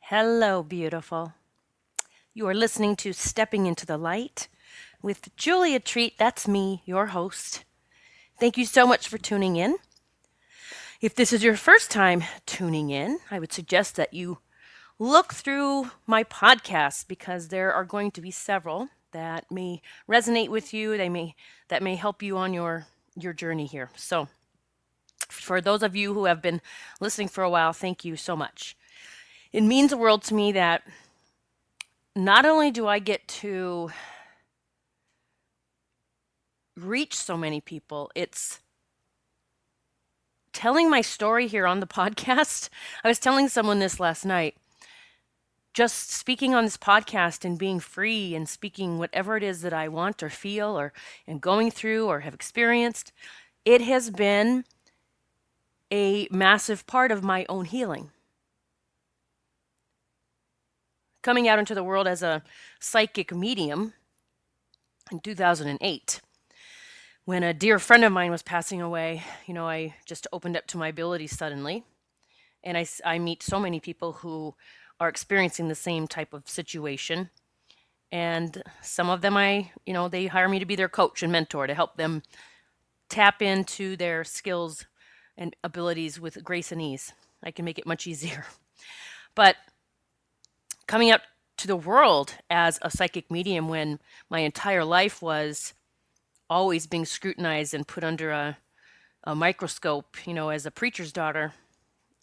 Hello, beautiful. You are listening to Stepping into the Light with Julia Treat. That's me, your host. Thank you so much for tuning in. If this is your first time tuning in, I would suggest that you look through my podcast because there are going to be several that may resonate with you. That may help you on your journey here. So, for those of you who have been listening for a while, thank you so much. It means the world to me that not only do I get to reach so many people, it's telling my story here on the podcast. I was telling someone this last night. Just speaking on this podcast and being free and speaking whatever it is that I want or feel or am going through or have experienced, it has been a massive part of my own healing. Coming out into the world as a psychic medium in 2008, when a dear friend of mine was passing away, I just opened up to my abilities suddenly. And I meet so many people who are experiencing the same type of situation. And some of them they hire me to be their coach and mentor to help them tap into their skills and abilities with grace and ease. I can make it much easier. But coming out to the world as a psychic medium when my entire life was always being scrutinized and put under a microscope, as a preacher's daughter,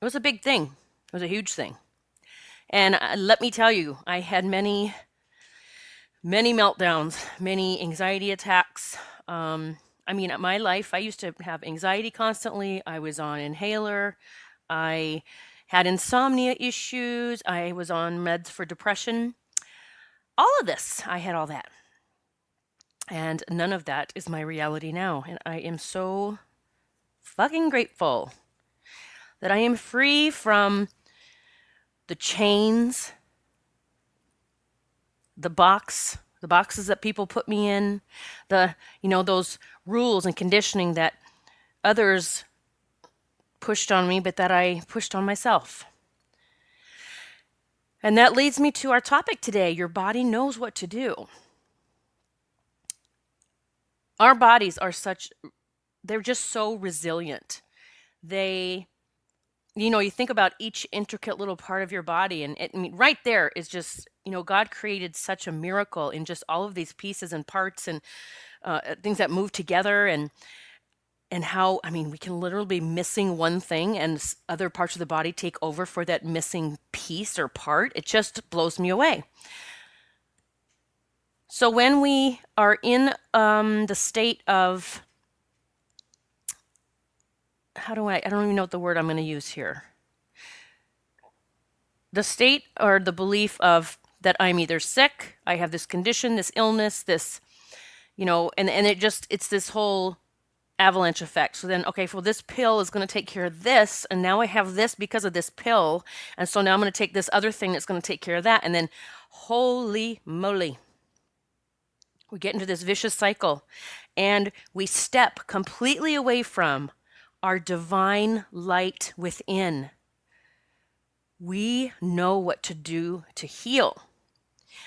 it was a big thing. It was a huge thing. And let me tell you, I had many, many meltdowns, many anxiety attacks. My life, I used to have anxiety constantly. I was on inhaler. I had insomnia issues. I was on meds for depression. All of this, I had all that. And none of that is my reality now. And I am so fucking grateful that I am free from the chains, the boxes that people put me in, those rules and conditioning that others pushed on me, but that I pushed on myself. And that leads me to our topic today. Your body knows what to do. Our bodies they're just so resilient. You think about each intricate little part of your body, and right there is just, God created such a miracle in just all of these pieces and parts and things that move together, and how, we can literally be missing one thing and other parts of the body take over for that missing piece or part. It just blows me away. So when we are in the state of, I don't even know what the word I'm going to use here. The state or the belief of that I'm either sick, I have this condition, this illness, this, and it's this whole avalanche effect. So then, okay, well, this pill is going to take care of this, and now I have this because of this pill, and so now I'm going to take this other thing that's going to take care of that, and then, holy moly, we get into this vicious cycle, and we step completely away from our divine light within. We know what to do to heal.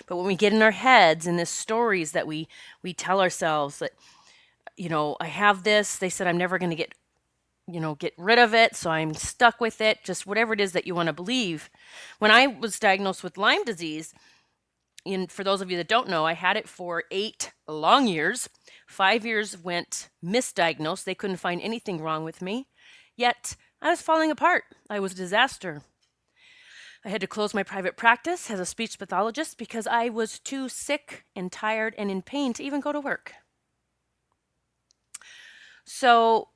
But when we get in our heads and the stories that we tell ourselves that, I have this, they said I'm never going to get rid of it, so I'm stuck with it, just whatever it is that you want to believe. When I was diagnosed with Lyme disease, and for those of you that don't know, I had it for 8 long years. 5 years went misdiagnosed. They couldn't find anything wrong with me. Yet, I was falling apart. I was a disaster. I had to close my private practice as a speech pathologist because I was too sick and tired and in pain to even go to work. So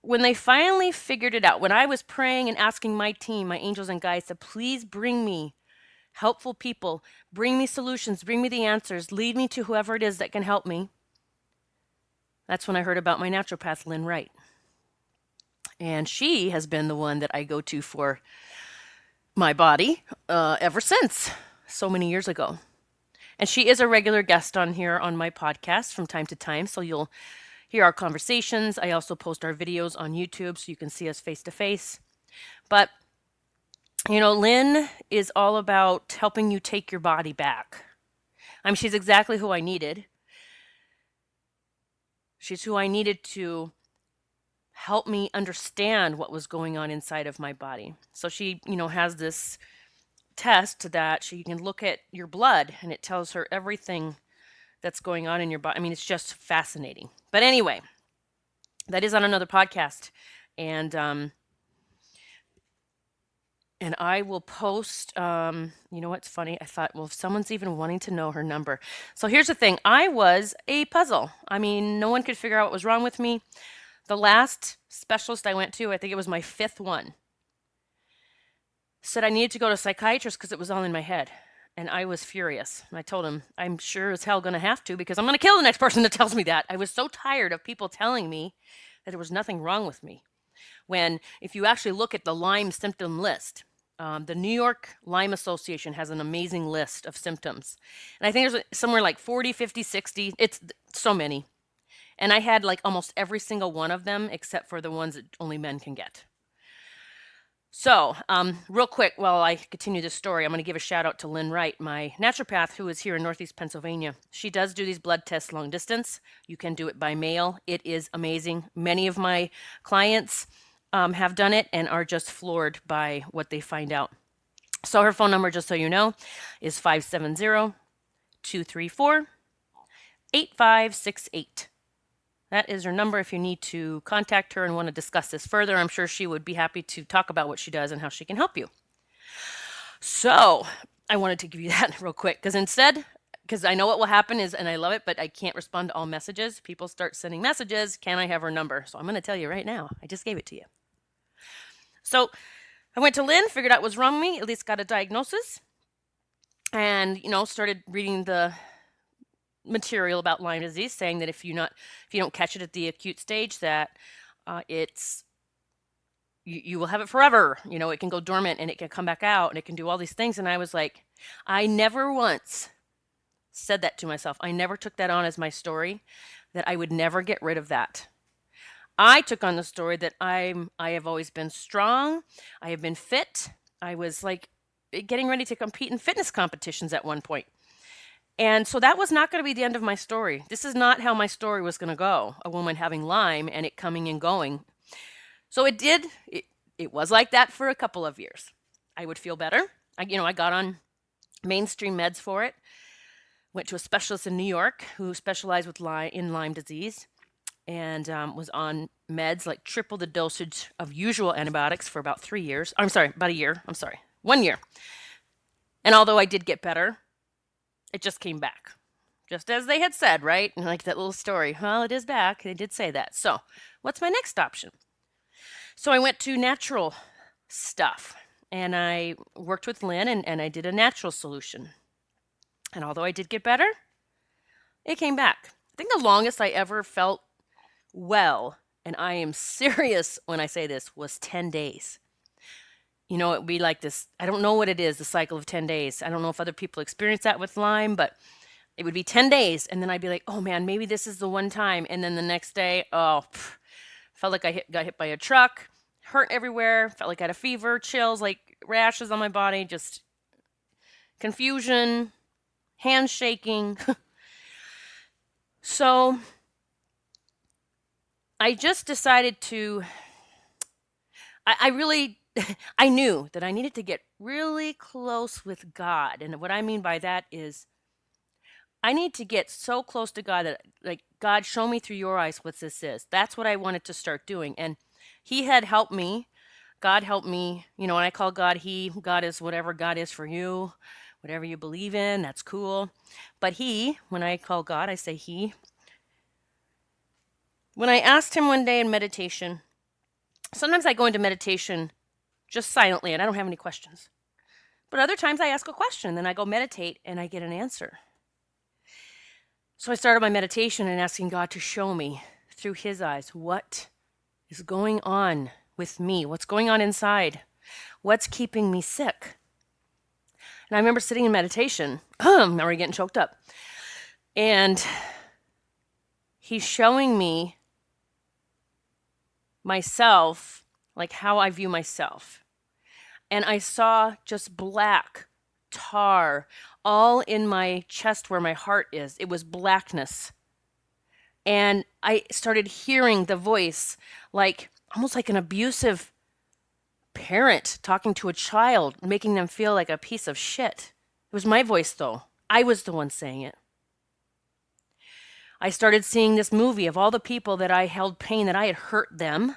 when they finally figured it out, when I was praying and asking my team, my angels and guides, to please bring me helpful people, bring me solutions, bring me the answers, lead me to whoever it is that can help me, that's when I heard about my naturopath, Lynn Wright. And she has been the one that I go to for my body ever since, so many years ago. And she is a regular guest on here on my podcast from time to time, so you'll hear our conversations. I also post our videos on YouTube so you can see us face to face. But Lynn is all about helping you take your body back. She's exactly who I needed. She's who I needed to help me understand what was going on inside of my body. So she, has this test that she can look at your blood and it tells her everything that's going on in your body. It's just fascinating. But anyway, that is on another podcast. And I will post, what's funny? I thought, well, if someone's even wanting to know her number. So here's the thing. I was a puzzle. No one could figure out what was wrong with me. The last specialist I went to, I think it was my fifth one, said I needed to go to a psychiatrist because it was all in my head. And I was furious. And I told him, I'm sure as hell going to have to because I'm going to kill the next person that tells me that. I was so tired of people telling me that there was nothing wrong with me. When, if you actually look at the Lyme symptom list, the New York Lyme Association has an amazing list of symptoms. And I think there's somewhere like 40, 50, 60. It's so many. And I had like almost every single one of them except for the ones that only men can get. So, real quick, while I continue this story, I'm going to give a shout out to Lynn Wright, my naturopath who is here in Northeast Pennsylvania. She does do these blood tests long distance. You can do it by mail. It is amazing. Many of my clients have done it and are just floored by what they find out. So her phone number, just so you know, is 570-234-8568. That is her number if you need to contact her and want to discuss this further. I'm sure she would be happy to talk about what she does and how she can help you. So I wanted to give you that real quick because I know what will happen is, and I love it, but I can't respond to all messages. People start sending messages. Can I have her number? So I'm going to tell you right now. I just gave it to you. So I went to Lynn, figured out what was wrong with me, at least got a diagnosis, and, started reading the material about Lyme disease, saying that if you don't catch it at the acute stage, that you will have it forever. It can go dormant and it can come back out and it can do all these things. And I was like, I never once said that to myself. I never took that on as my story, that I would never get rid of that. I took on the story that I have always been strong. I have been fit. I was like getting ready to compete in fitness competitions at one point. And so that was not going to be the end of my story. This is not how my story was going to go. A woman having Lyme and it coming and going. So it did. It was like that for a couple of years. I would feel better. I got on mainstream meds for it. Went to a specialist in New York who specialized in Lyme disease and was on meds like triple the dosage of usual antibiotics for about 3 years. About a year. 1 year. And although I did get better, it just came back. Just as they had said, right? Like that little story. Well, it is back. They did say that. So what's my next option? So I went to natural stuff. And I worked with Lynn and I did a natural solution. And although I did get better, it came back. I think the longest I ever felt well, and I am serious when I say this, was 10 days. It would be like this, I don't know what it is, the cycle of 10 days. I don't know if other people experience that with Lyme, but it would be 10 days. And then I'd be like, oh man, maybe this is the one time. And then the next day, felt like I got hit by a truck, hurt everywhere, felt like I had a fever, chills, like rashes on my body, just confusion, hands shaking. So I just decided I knew that I needed to get really close with God. And what I mean by that is I need to get so close to God that, like, God, show me through your eyes what this is. That's what I wanted to start doing. And he had helped me. God helped me. When I call God he, God is whatever God is for you, whatever you believe in, that's cool. But when I call God, I say he. When I asked him one day in meditation, sometimes I go into meditation just silently and I don't have any questions. But other times I ask a question, then I go meditate and I get an answer. So I started my meditation and asking God to show me through his eyes what is going on with me, what's going on inside, what's keeping me sick. And I remember sitting in meditation, I'm already getting choked up, and he's showing me myself, like how I view myself. and I saw just black tar all in my chest where my heart is. It was blackness. And I started hearing the voice like almost like an abusive parent talking to a child, making them feel like a piece of shit. It was my voice, though. I was the one saying it. I started seeing this movie of all the people that I held pain, that I had hurt them,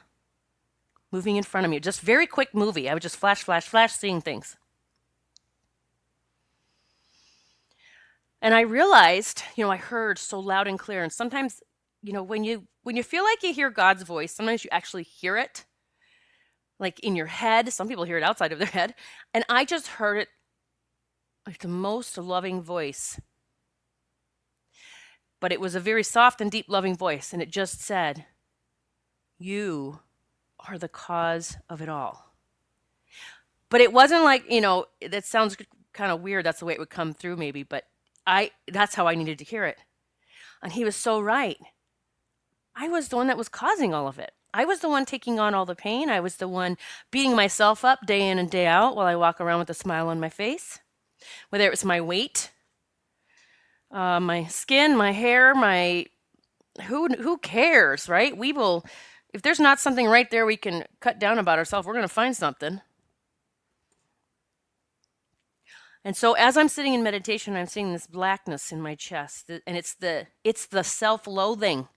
moving in front of me. Just very quick movie. I would just flash, flash, flash, seeing things. And I realized, I heard so loud and clear. And sometimes, when you feel like you hear God's voice, sometimes you actually hear it, like in your head. Some people hear it outside of their head. And I just heard it like the most loving voice. But it was a very soft and deep, loving voice. And it just said, "You are the cause of it all." But it wasn't like, that sounds kind of weird. That's the way it would come through maybe. But that's how I needed to hear it. And he was so right. I was the one that was causing all of it. I was the one taking on all the pain. I was the one beating myself up day in and day out while I walk around with a smile on my face. Whether it was my weight, my skin, my hair, who cares, right? If there's not something right there we can cut down about ourselves, we're going to find something. And so as I'm sitting in meditation, I'm seeing this blackness in my chest, and it's the self-loathing.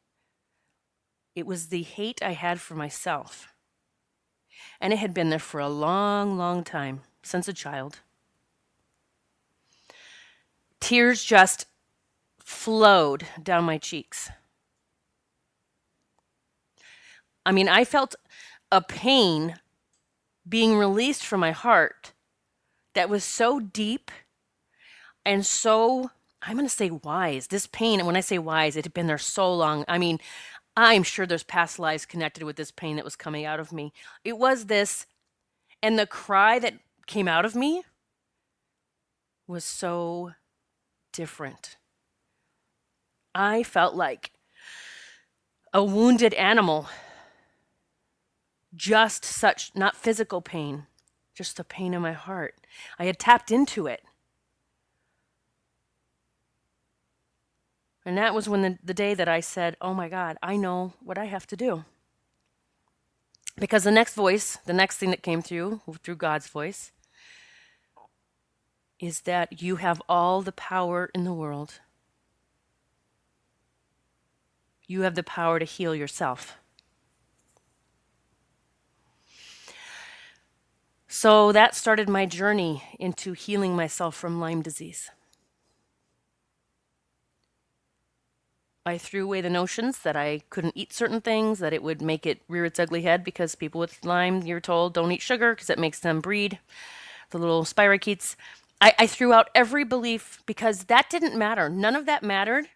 It was the hate I had for myself. And it had been there for a long, long time, since a child. Tears just flowed down my cheeks. I mean, I felt a pain being released from my heart that was so deep and so, I'm going to say wise. This pain, and when I say wise, it had been there so long. I mean, I'm sure there's past lives connected with this pain that was coming out of me. It was this, and the cry that came out of me was so different. I felt like a wounded animal. Just such, not physical pain, just the pain in my heart. I had tapped into it. And that was when the day that I said, oh my God, I know what I have to do. Because the next thing that came through God's voice, is that you have all the power in the world. You have the power to heal yourself. So that started my journey into healing myself from Lyme disease. I threw away the notions that I couldn't eat certain things, that it would make it rear its ugly head, because people with Lyme, you're told, don't eat sugar because it makes them breed, the little spirochetes. I threw out every belief because that didn't matter. None of that mattered,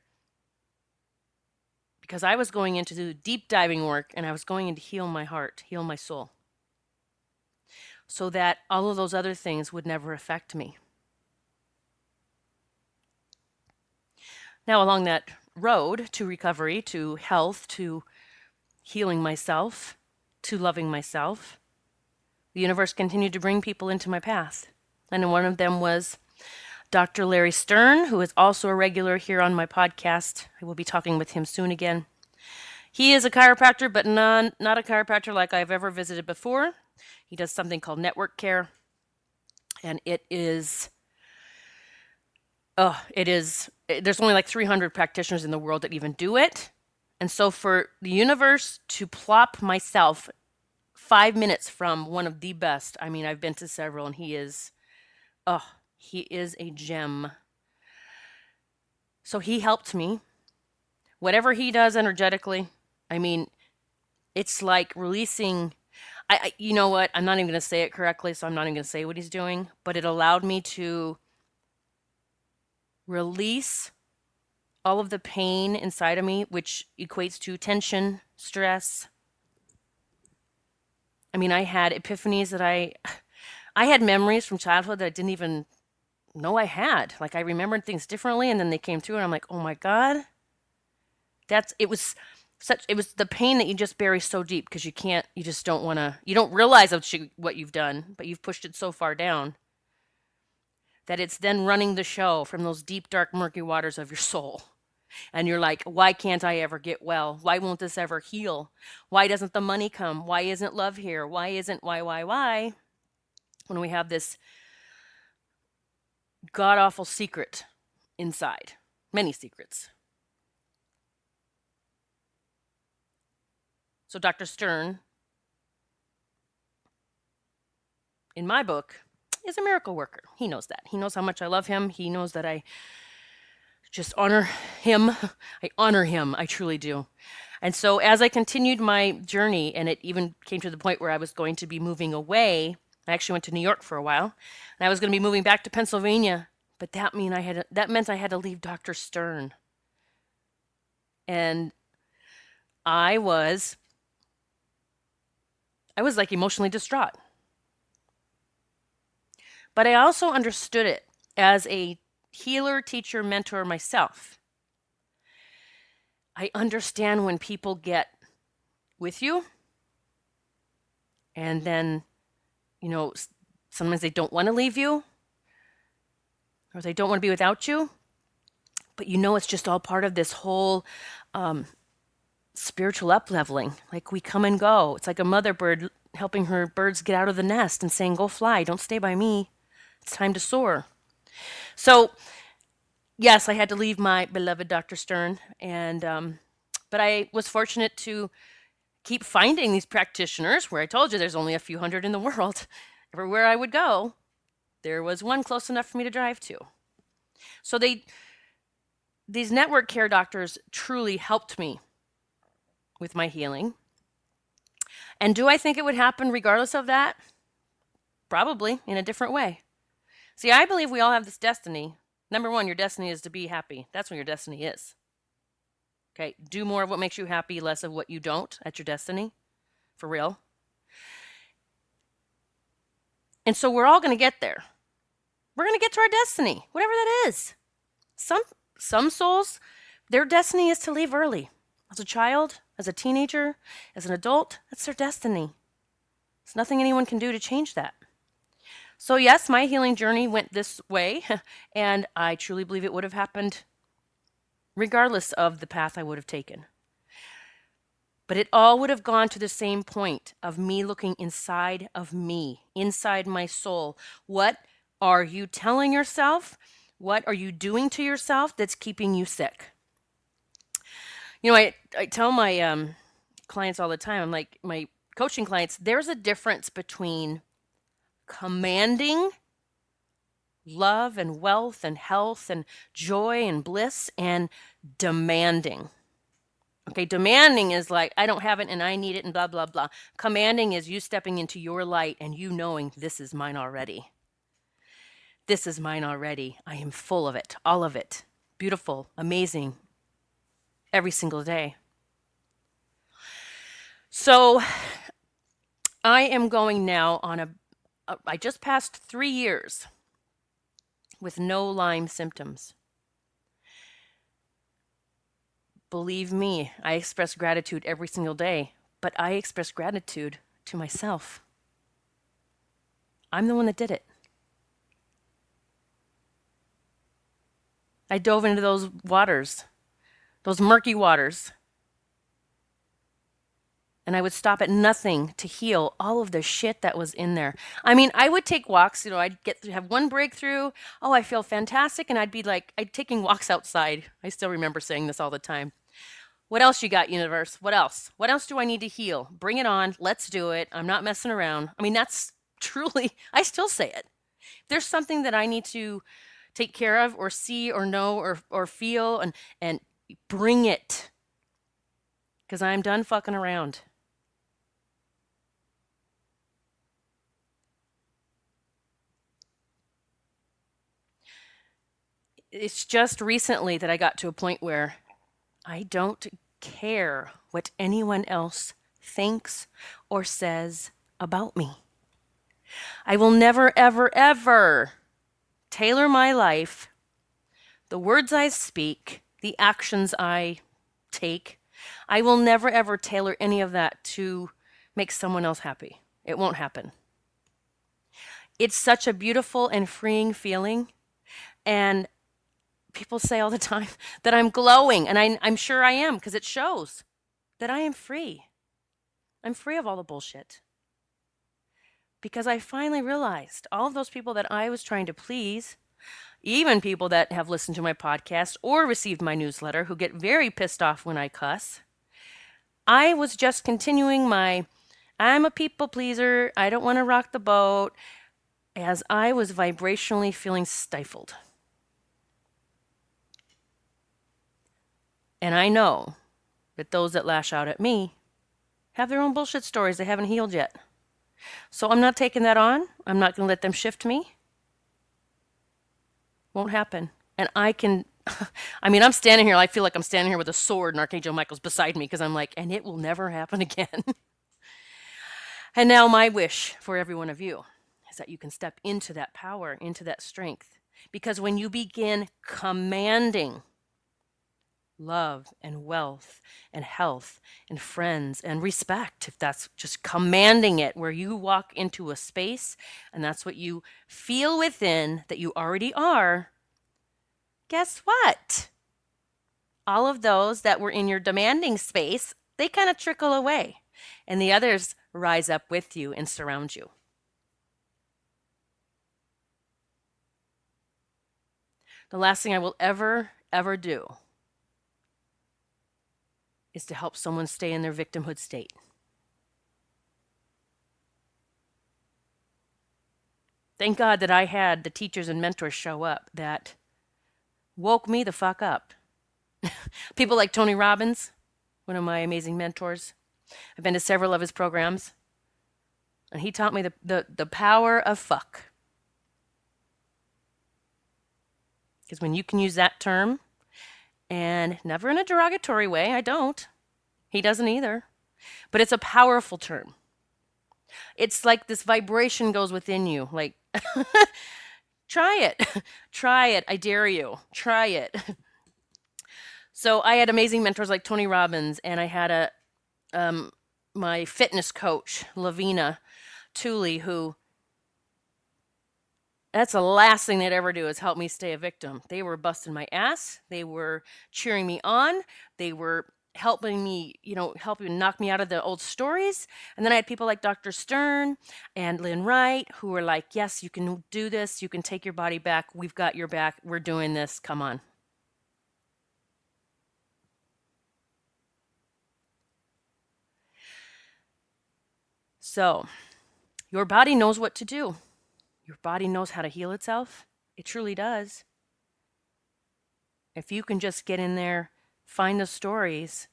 because I was going into do deep diving work, and I was going in to heal my heart, heal my soul, so that all of those other things would never affect me. Now, along that road to recovery, to health, to healing myself, to loving myself, the universe continued to bring people into my path. And one of them was Dr. Larry Stern, who is also a regular here on my podcast. I will be talking with him soon again. He is a chiropractor, but not a chiropractor like I've ever visited before. He does something called network care, and there's only like 300 practitioners in the world that even do it. And so for the universe to plop myself 5 minutes from one of the best, I mean, I've been to several, and he is a gem. So he helped me. Whatever he does energetically, I mean, it's like releasing. You know what? I'm not even going to say it correctly, so I'm not even going to say what he's doing. But it allowed me to release all of the pain inside of me, which equates to tension, stress. I mean, I had epiphanies that I had memories from childhood that I didn't even know I had. Like, I remembered things differently, and then they came through, and I'm like, oh my God. It was it was the pain that you just bury so deep because you just don't want to, you don't realize what you've done, but you've pushed it so far down that it's then running the show from those deep, dark, murky waters of your soul. And you're like, why can't I ever get well? Why won't this ever heal? Why doesn't the money come? Why isn't love here? Why? When we have this god awful secret inside, many secrets. So Dr. Stern, in my book, is a miracle worker. He knows that. He knows how much I love him. He knows that I just honor him. I honor him. I truly do. And so as I continued my journey, and it even came to the point where I was going to be moving away, I actually went to New York for a while, and I was going to be moving back to Pennsylvania, but that meant I had to leave Dr. Stern. And I was like emotionally distraught. But I also understood it as a healer, teacher, mentor myself. I understand when people get with you and then, sometimes they don't want to leave you or they don't want to be without you, but it's just all part of this whole spiritual up-leveling. Like we come and go. It's like a mother bird helping her birds get out of the nest and saying, go fly, don't stay by me. It's time to soar. So, yes, I had to leave my beloved Dr. Stern, but I was fortunate to keep finding these practitioners where I told you there's only a few hundred in the world. Everywhere I would go, there was one close enough for me to drive to. So these network care doctors truly helped me with my healing. And do I think it would happen regardless of that? Probably, in a different way. See, I believe we all have this destiny. Number one, your destiny is to be happy. That's what your destiny is. Okay, do more of what makes you happy, less of what you don't. That's your destiny, for real. And so we're all going to get there. We're going to get to our destiny, whatever that is. Some souls, their destiny is to leave early. As a child, as a teenager, as an adult, that's their destiny. There's nothing anyone can do to change that. So yes, my healing journey went this way, and I truly believe it would have happened regardless of the path I would have taken. But it all would have gone to the same point of me looking inside of me, inside my soul. What are you telling yourself? What are you doing to yourself that's keeping you sick? I tell my clients all the time, I'm like, my coaching clients, there's a difference between commanding love and wealth and health and joy and bliss and demanding. Okay, demanding is like, I don't have it and I need it and blah, blah, blah. Commanding is you stepping into your light and you knowing this is mine already. This is mine already. I am full of it, all of it. Beautiful, amazing, every single day. So I am going now on I just passed 3 years with no Lyme symptoms. Believe me, I express gratitude every single day, but I express gratitude to myself. I'm the one that did it. I dove into those waters, those murky waters, and I would stop at nothing to heal all of the shit that was in there. I mean, I would take walks, I'd have one breakthrough. Oh, I feel fantastic. And I'd taking walks outside. I still remember saying this all the time. What else you got, universe? What else? What else do I need to heal? Bring it on. Let's do it. I'm not messing around. I mean, that's truly, I still say it. If there's something that I need to take care of or see or know or feel and bring it. Because I'm done fucking around. It's just recently that I got to a point where I don't care what anyone else thinks or says about me. I will never, ever, ever tailor my life, the words I speak, the actions I take I will never ever tailor any of that to make someone else happy. It won't happen. It's such a beautiful and freeing feeling. And people say all the time that I'm glowing, and I'm sure I am because it shows that I am free. I'm free of all the bullshit. Because I finally realized all of those people that I was trying to please, even people that have listened to my podcast or received my newsletter who get very pissed off when I cuss, I was just continuing my I'm a people pleaser, I don't want to rock the boat, as I was vibrationally feeling stifled. And I know that those that lash out at me have their own bullshit stories they haven't healed yet. So I'm not taking that on. I'm not going to let them shift me. Won't happen. And I can, I'm standing here, I feel like I'm standing here with a sword and Archangel Michael's beside me because I'm like, and it will never happen again. And now my wish for every one of you is that you can step into that power, into that strength. Because when you begin commanding love and wealth and health and friends and respect, if that's just commanding it, where you walk into a space and that's what you feel within that you already are, guess what? All of those that were in your demanding space, they kind of trickle away and the others rise up with you and surround you. The last thing I will ever do is to help someone stay in their victimhood state. Thank God that I had the teachers and mentors show up that woke me the fuck up. People like Tony Robbins, one of my amazing mentors. I've been to several of his programs, and he taught me the power of fuck. Because when you can use that term, and never in a derogatory way, I don't. He doesn't either. But it's a powerful term. It's like this vibration goes within you. Like, try it. Try it. I dare you. Try it. So I had amazing mentors like Tony Robbins, and I had my fitness coach, Lavina Tooley, who that's the last thing they'd ever do is help me stay a victim. They were busting my ass. They were cheering me on. They were helping me, helping knock me out of the old stories. And then I had people like Dr. Stern and Lynn Wright who were like, yes, you can do this. You can take your body back. We've got your back. We're doing this. Come on. So your body knows what to do. Your body knows how to heal itself. It truly does. If you can just get in there, find the stories,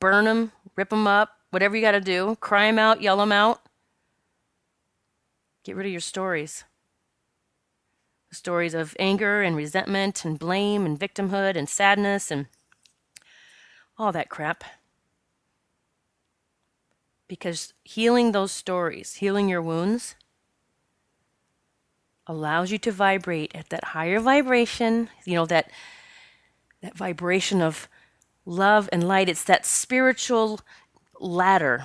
burn them, rip them up, whatever you got to do, cry them out, yell them out. Get rid of your stories. The stories of anger and resentment and blame and victimhood and sadness and all that crap. Because healing those stories, healing your wounds, allows you to vibrate at that higher vibration, that vibration of love and light. It's that spiritual ladder.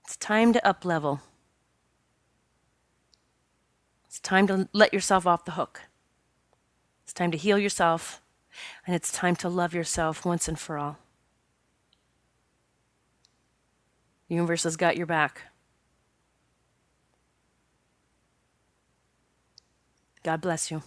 It's time to up level. It's time to let yourself off the hook. It's time to heal yourself, and it's time to love yourself once and for all. The universe has got your back. God bless you.